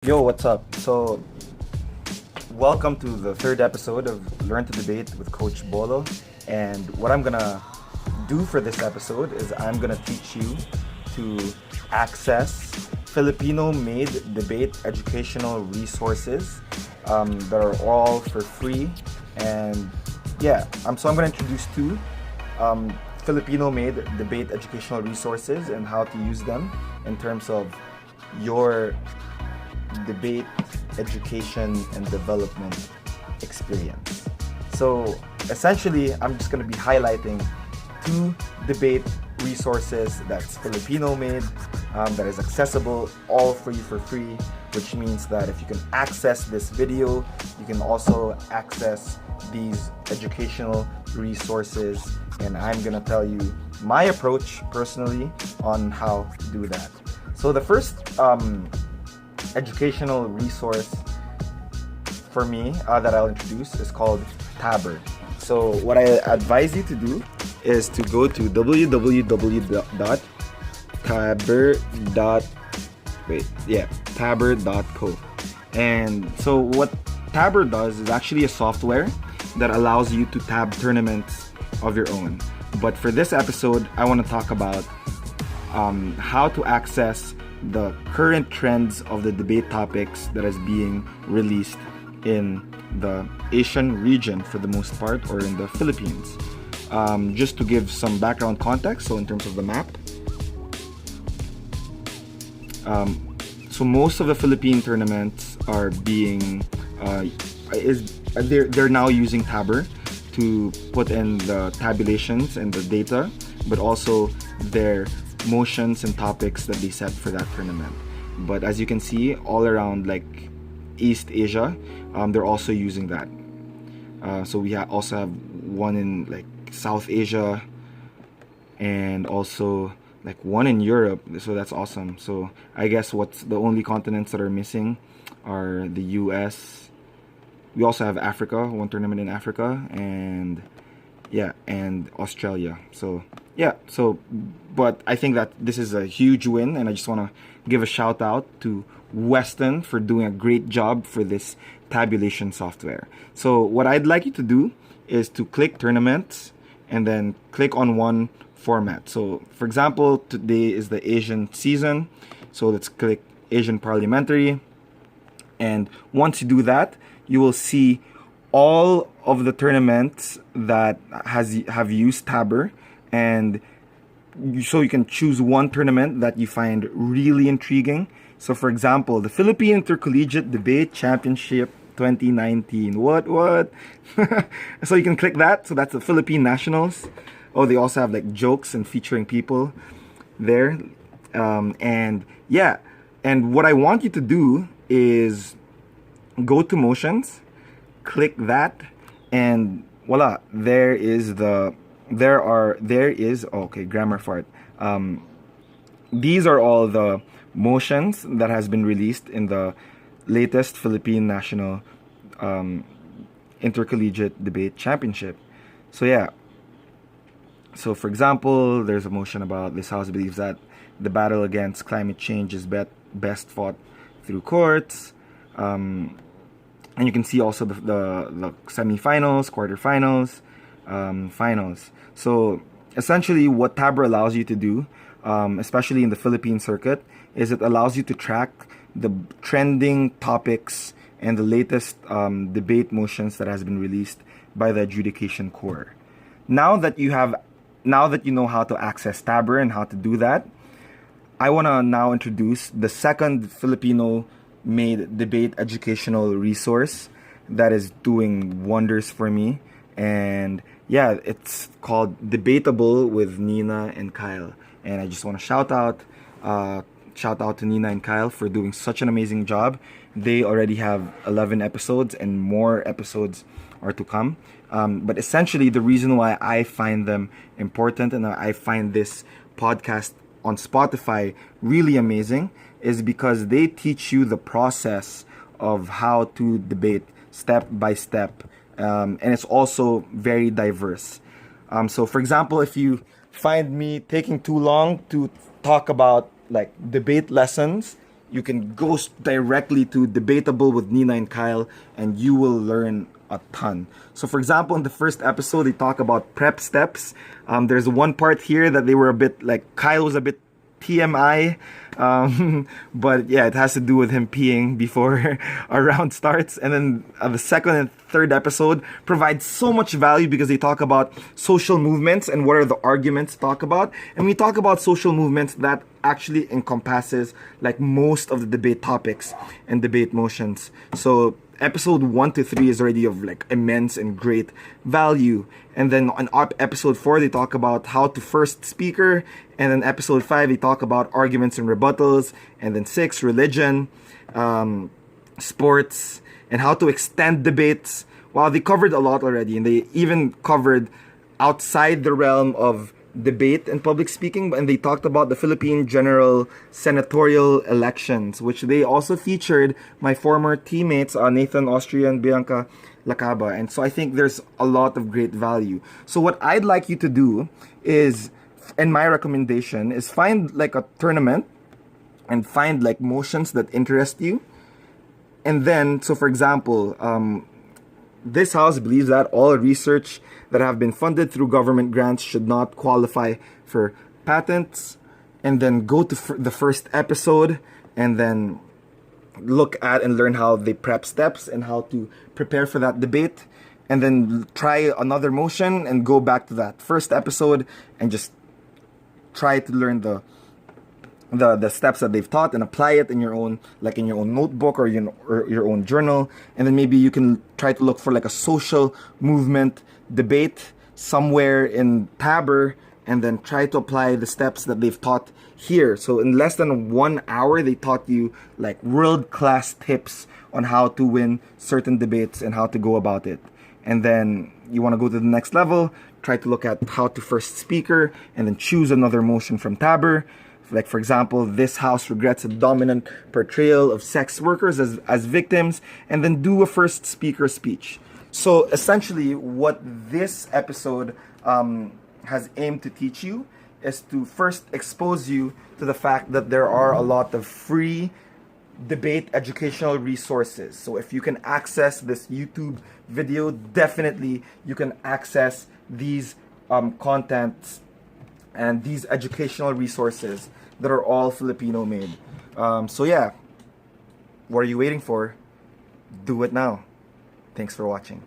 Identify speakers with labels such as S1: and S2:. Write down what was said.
S1: Yo, what's up? So, welcome to the third episode of Learn to Debate with Coach Bolo. And what I'm gonna do for this episode is I'm gonna teach you to access Filipino-made debate educational resources that are all for free. And yeah, so I'm gonna introduce two Filipino-made debate educational resources and how to use them in terms of your debate education and development experience. So essentially, I'm just going to be highlighting two debate resources that's Filipino made, that is accessible all for you for free, which means that if you can access this video, you can also access these educational resources, and I'm going to tell you my approach personally on how to do that. So the first educational resource for me that I'll introduce is called Tabard. So what I advise you to do is to go to tabard.co. And so what Tabard does is actually a software that allows you to tab tournaments of your own. But for this episode, I want to talk about how to access the current trends of the debate topics that is being released in the Asian region for the most part, or in the Philippines. Just to give some background context, so in terms of the map, so most of the Philippine tournaments are being they're now using Tabard to put in the tabulations and the data, but also their motions and topics that they set for that tournament. But as you can see, all around like East Asia, they're also using that. So we also have one in like South Asia, and also like one in Europe. So that's awesome. So I guess what's the only continents that are missing are the US. We also have Africa, one tournament in Africa, and Australia. But I think that this is a huge win, and I just want to give a shout out to Weston for doing a great job for this tabulation software. So what I'd like you to do is to click tournaments and then click on one format. So for example, today is the Asian season. So let's click Asian Parliamentary. And once you do that, you will see all of the tournaments that have used Tabard, and so you can choose one tournament that you find really intriguing. So for example, the Philippine Intercollegiate Debate Championship 2019. What? So you can click that. So that's the Philippine Nationals. Oh, they also have like jokes and featuring people there. And what I want you to do is go to motions, click that, and voila, grammar fart. These are all the motions that has been released in the latest Philippine National Intercollegiate Debate Championship. So for example, there's a motion about this house believes that the battle against climate change is best fought through courts. And you can see also the semifinals, quarterfinals, finals. So essentially what Tabard allows you to do, especially in the Philippine circuit, is it allows you to track the trending topics and the latest debate motions that has been released by the adjudication core. Now that you know how to access Tabard and how to do that, I want to now introduce the second Filipino-made debate educational resource that is doing wonders for me. And it's called Debatable with Nina and Kyle. And I just want to shout out to Nina and Kyle for doing such an amazing job. They already have 11 episodes, and more episodes are to come. But essentially, the reason why I find them important and I find this podcast on Spotify really amazing is because they teach you the process of how to debate step by step. And it's also very diverse. So for example, if you find me taking too long to talk about like debate lessons, you can go directly to Debatable with Nina and Kyle, and you will learn a ton. So for example, in the first episode, they talk about prep steps. There's one part here that they were a bit like, Kyle was a bit TMI, but yeah, it has to do with him peeing before a round starts. And then the second and third episode provide so much value because they talk about social movements and what are the arguments to talk about. And we talk about social movements that actually encompasses like most of the debate topics and debate motions. So episode 1 to 3 is already of like immense and great value. And then on episode 4, they talk about how to first speaker. And then episode 5, they talk about arguments and rebuttals. And then 6, religion, sports, and how to extend debates. Wow, they covered a lot already. And they even covered outside the realm of debate and public speaking, and they talked about the Philippine general senatorial elections, which they also featured my former teammates, Nathan Austria and Bianca Lacaba. And so I think there's a lot of great value. So what I'd like you to do is, and my recommendation is, find like a tournament and find like motions that interest you. And then, so for example, this house believes that all research that have been funded through government grants should not qualify for patents. And then go to the first episode and then look at and learn how they prep steps and how to prepare for that debate. And then try another motion and go back to that first episode and just try to learn the steps that they've taught and apply it in your own, like in your own notebook or your own journal. And then maybe you can try to look for like a social movement debate somewhere in Tabard and then try to apply the steps that they've taught here. So in less than 1 hour, they taught you like world-class tips on how to win certain debates and how to go about it. And then you want to go to the next level, try to look at how to first speaker and then choose another motion from Tabard. Like, for example, this house regrets a dominant portrayal of sex workers as victims, and then do a first speaker speech. So essentially, what this episode has aimed to teach you is to first expose you to the fact that there are a lot of free debate educational resources. So if you can access this YouTube video, definitely you can access these contents and these educational resources that are all Filipino made. So yeah, what are you waiting for? Do it now. Thanks for watching.